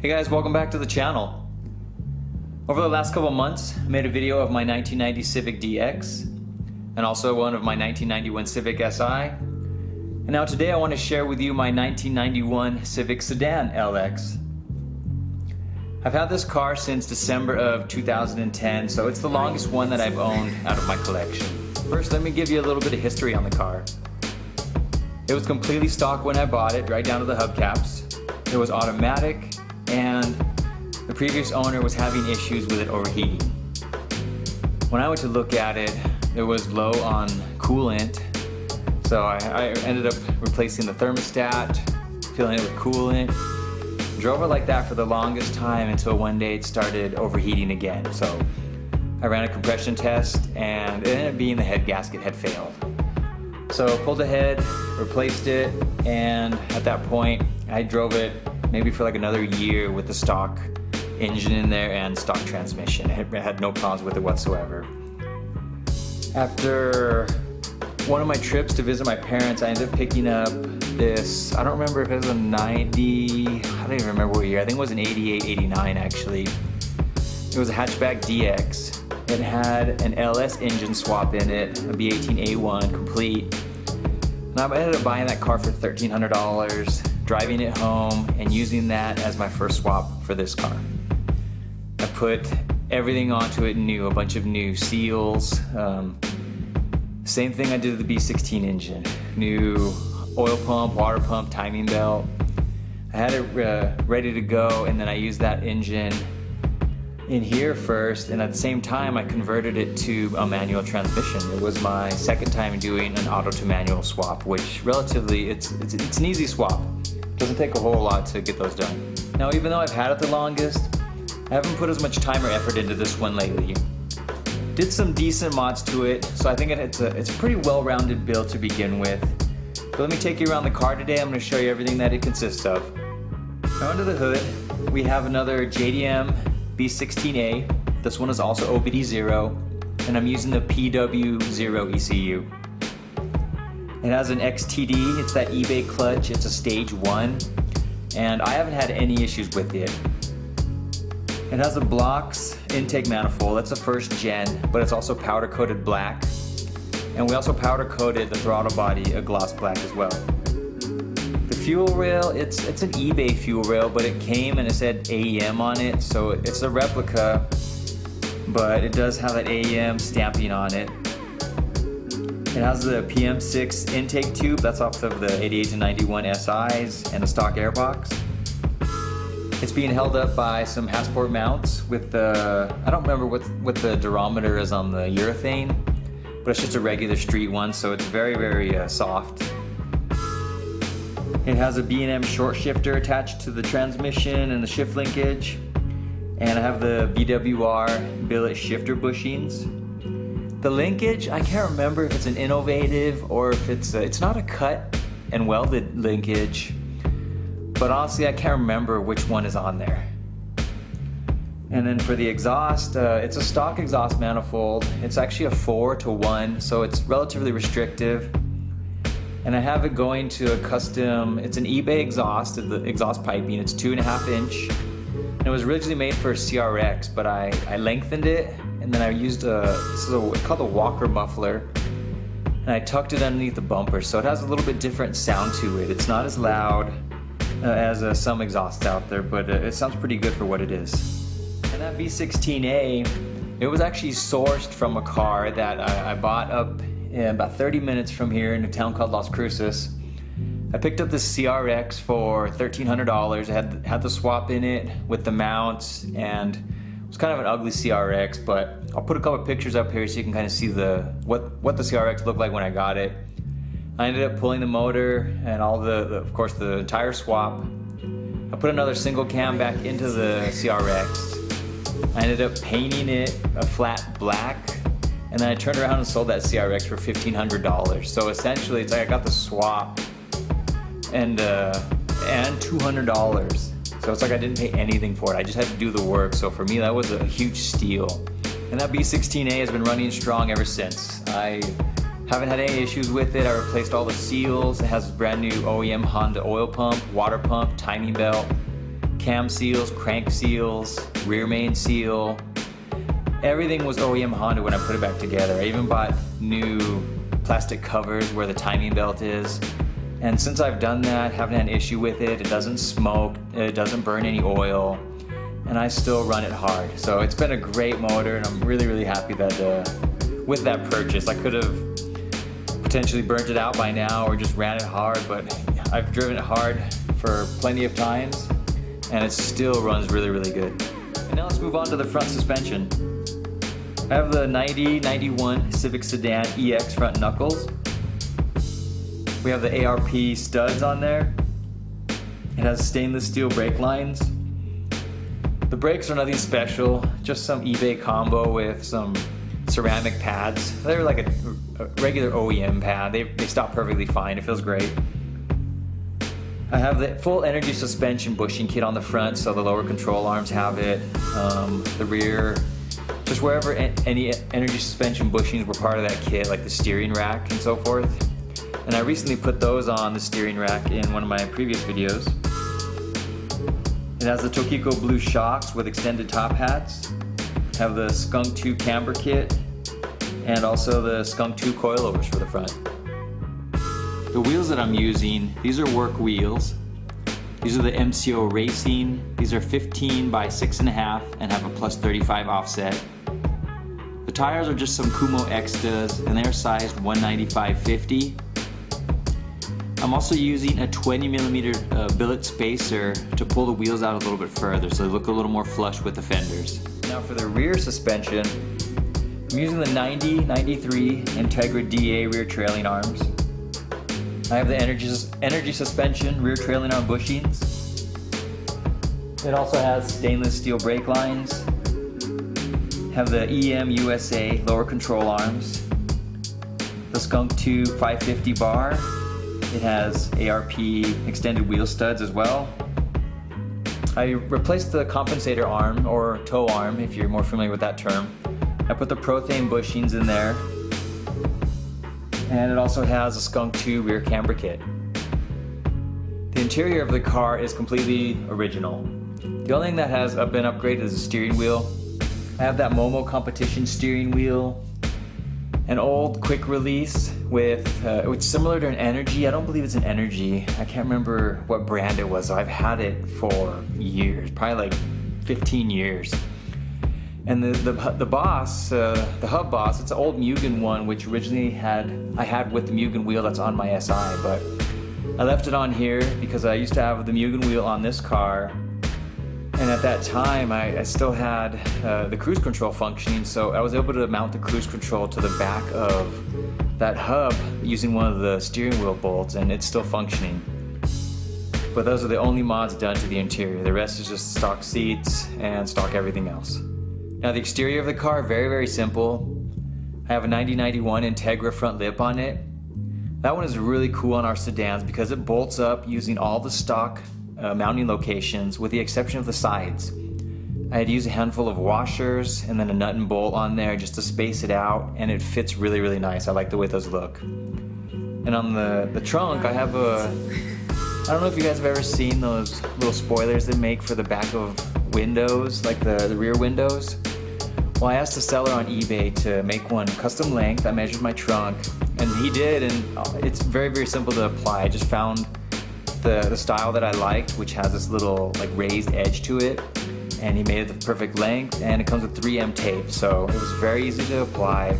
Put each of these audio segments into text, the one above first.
Hey guys, welcome back to the channel. Over the last couple months, I made a video of my 1990 Civic DX and also one of my 1991 Civic Si. And now today I want to share with you my 1991 Civic Sedan LX. I've had this car since December of 2010, so it's the longest one that I've owned out of my collection. First, let me give you a little bit of history on the car. It was completely stock when I bought it, right down to the hubcaps. It was automatic, and the previous owner was having issues with it overheating. When I went to look at it, it was low on coolant, so I ended up replacing the thermostat, filling it with coolant. Drove it like that for the longest time until one day it started overheating again. So I ran a compression test and it ended up being the head gasket had failed. So pulled ahead, replaced it, and at that point I drove it maybe for like another year with the stock engine in there and stock transmission. I had no problems with it whatsoever. After one of my trips to visit my parents, I ended up picking up this, I don't remember if it was a 90, I don't even remember what year, I think it was an 88, 89 actually. It was a hatchback DX. It had an LS engine swap in it, a B16A complete. And I ended up buying that car for $1,300, driving it home and using that as my first swap for this car. I put everything onto it new, a bunch of new seals. Same thing I did with the B16 engine. New oil pump, water pump, timing belt. I had it ready to go, and then I used that engine in here first, and at the same time I converted it to a manual transmission. It was my second time doing an auto to manual swap, which relatively, it's an easy swap. Doesn't take a whole lot to get those done. Now, even though I've had it the longest, I haven't put as much time or effort into this one lately. Did some decent mods to it, so I think it's a pretty well-rounded build to begin with. But let me take you around the car today. I'm going to show you everything that it consists of. Now under the hood, we have another JDM B16A. This one is also OBD0, and I'm using the PW0 ECU. It has an XTD, it's that eBay clutch, it's a stage 1, and I haven't had any issues with it. It has a Blox intake manifold, that's a first gen, but it's also powder coated black. And we also powder coated the throttle body a gloss black as well. The fuel rail, it's an eBay fuel rail, but it came and it said AEM on it, so it's a replica, but it does have that AEM stamping on it. It has the PM6 intake tube, that's off of the 88 and 91 SIs, and the stock airbox. It's being held up by some Hasport mounts with the, I don't remember what the durometer is on the urethane, but it's just a regular street one, so it's very, very soft. It has a B&M short shifter attached to the transmission and the shift linkage, and I have the BWR billet shifter bushings. The linkage, I can't remember if it's an innovative or if it's not a cut and welded linkage, but honestly I can't remember which one is on there. And then for the exhaust, it's a stock exhaust manifold. It's actually a 4-to-1, so it's relatively restrictive. And I have it going to a custom, it's an eBay exhaust, the exhaust piping. It's 2.5 inch. And it was originally made for a CRX, but I lengthened it, and then I used it's called a Walker muffler. And I tucked it underneath the bumper, so it has a little bit different sound to it. It's not as loud as some exhausts out there, but it sounds pretty good for what it is. And that B16A, it was actually sourced from a car that I bought up in about 30 minutes from here in a town called Las Cruces. I picked up this CRX for $1,300. It had the swap in it with the mounts, and it was kind of an ugly CRX, but I'll put a couple pictures up here so you can kind of see what the CRX looked like when I got it. I ended up pulling the motor and all of course the entire swap. I put another single cam back into the CRX. I ended up painting it a flat black, and then I turned around and sold that CRX for $1,500. So essentially it's like I got the swap and $200. So it's like I didn't pay anything for it. I just had to do the work. So for me that was a huge steal. And that B16A has been running strong ever since. I haven't had any issues with it. I replaced all the seals. It has brand new OEM Honda oil pump, water pump, timing belt. cam seals, crank seals, rear main seal. Everything was OEM Honda when I put it back together. I even bought new plastic covers where the timing belt is. And since I've done that, haven't had an issue with it. It doesn't smoke, it doesn't burn any oil, and I still run it hard. So it's been a great motor, and I'm really, really happy that with that purchase, I could have potentially burnt it out by now or just ran it hard, but I've driven it hard for plenty of times, and it still runs really, really good. And now let's move on to the front suspension. I have the 90-91 Civic Sedan EX front knuckles. We have the ARP studs on there. It has stainless steel brake lines. The brakes are nothing special, just some eBay combo with some ceramic pads. They're like a regular OEM pad. They stop perfectly fine. It feels great. I have the full energy suspension bushing kit on the front, so the lower control arms have it. The rear, just wherever any energy suspension bushings were part of that kit, like the steering rack and so forth. And I recently put those on the steering rack in one of my previous videos. It has the Tokiko blue shocks with extended top hats. Have the Skunk 2 camber kit and also the Skunk 2 coilovers for the front. The wheels that I'm using, these are work wheels. These are the MCO Racing. These are 15 by 6.5 and have a plus 35 offset. The tires are just some Kumo Extas and they're sized 195/50. I'm also using a 20mm billet spacer to pull the wheels out a little bit further so they look a little more flush with the fenders. Now for the rear suspension, I'm using the 90-93 Integra DA rear trailing arms. I have the energy suspension rear trailing arm bushings. It also has stainless steel brake lines. Have the EM USA lower control arms. The Skunk 2 550 bar. It has ARP extended wheel studs as well. I replaced the compensator arm, or toe arm if you're more familiar with that term. I put the Prothane bushings in there. And it also has a Skunk 2 rear camber kit. The interior of the car is completely original. The only thing that has been upgraded is the steering wheel. I have that Momo competition steering wheel. An old quick release with, it's similar to an Energy. I don't believe it's an Energy. I can't remember what brand it was. So I've had it for years, probably like 15 years. And the Boss, the Hub Boss, it's an old Mugen one, which originally I had with the Mugen wheel that's on my SI, but I left it on here because I used to have the Mugen wheel on this car. And at that time, I still had the cruise control functioning, so I was able to mount the cruise control to the back of that hub using one of the steering wheel bolts, and it's still functioning. But those are the only mods done to the interior. The rest is just stock seats and stock everything else. Now the exterior of the car, very, very simple. I have a 90-91 Integra front lip on it. That one is really cool on our sedans because it bolts up using all the stock mounting locations with the exception of the sides. I had used a handful of washers and then a nut and bolt on there just to space it out, and it fits really, really nice. I like the way those look. And on the trunk, I have I don't know if you guys have ever seen those little spoilers they make for the back of windows, like the rear windows. Well, I asked the seller on eBay to make one custom length. I measured my trunk, and he did, and it's very, very simple to apply. I just found the style that I liked, which has this little like raised edge to it, and he made it the perfect length, and it comes with 3M tape, so it was very easy to apply,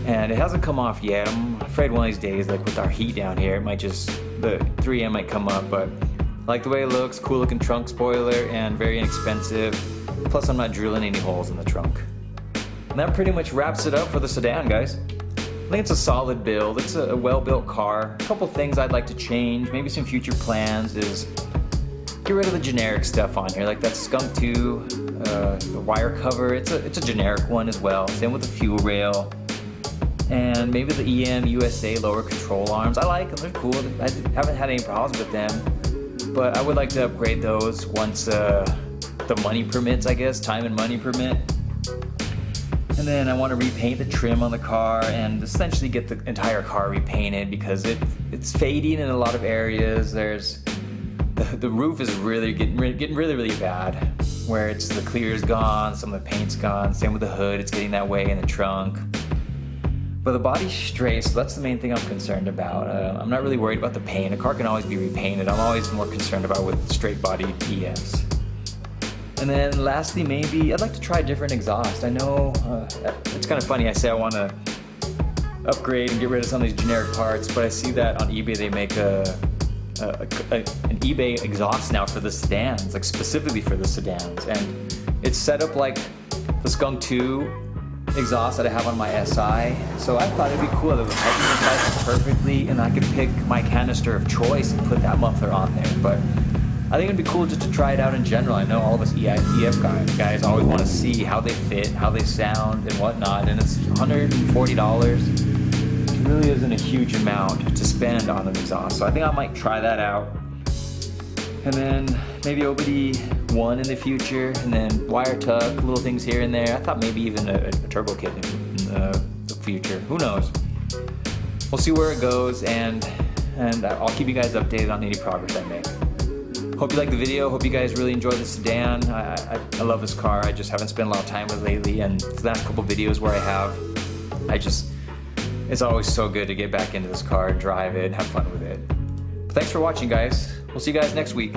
and it hasn't come off yet. I'm afraid one of these days, like with our heat down here, the 3M might come up, but I like the way it looks. Cool looking trunk spoiler and very inexpensive, plus I'm not drilling any holes in the trunk. And that pretty much wraps it up for the sedan, guys. I think it's a solid build. It's a well-built car. A couple things I'd like to change, maybe some future plans, is get rid of the generic stuff on here, like that Skunk 2, the wire cover. It's a generic one as well. Same with the fuel rail. And maybe the EM USA lower control arms. I like them, they're cool. I haven't had any problems with them. But I would like to upgrade those once the money permits, I guess. Time and money permit. And then I want to repaint the trim on the car and essentially get the entire car repainted because it's fading in a lot of areas. There's the roof is really getting really bad, where it's the clear is gone, some of the paint's gone. Same with the hood, it's getting that way in the trunk. But the body's straight, so that's the main thing I'm concerned about. I'm not really worried about the paint. A car can always be repainted. I'm always more concerned about with straight bodied ES. And then lastly, maybe I'd like to try a different exhaust. I know it's kind of funny, I say I want to upgrade and get rid of some of these generic parts, but I see that on eBay they make an eBay exhaust now for the sedans, like specifically for the sedans, and it's set up like the Skunk 2 exhaust that I have on my SI. So I thought it'd be cool if I can size it perfectly and I could pick my canister of choice and put that muffler on there. But I think it'd be cool just to try it out in general. I know all of us EF guys always want to see how they fit, how they sound and whatnot, and it's $140. It really isn't a huge amount to spend on an exhaust. So I think I might try that out. And then maybe OBD1 in the future, and then wire tuck, little things here and there. I thought maybe even a turbo kit in the future. Who knows? We'll see where it goes, and I'll keep you guys updated on any progress I make. Hope you liked the video. Hope you guys really enjoyed the sedan. I love this car. I just haven't spent a lot of time with it lately, and the last couple videos where I have, it's always so good to get back into this car, drive it, have fun with it. But thanks for watching, guys. We'll see you guys next week.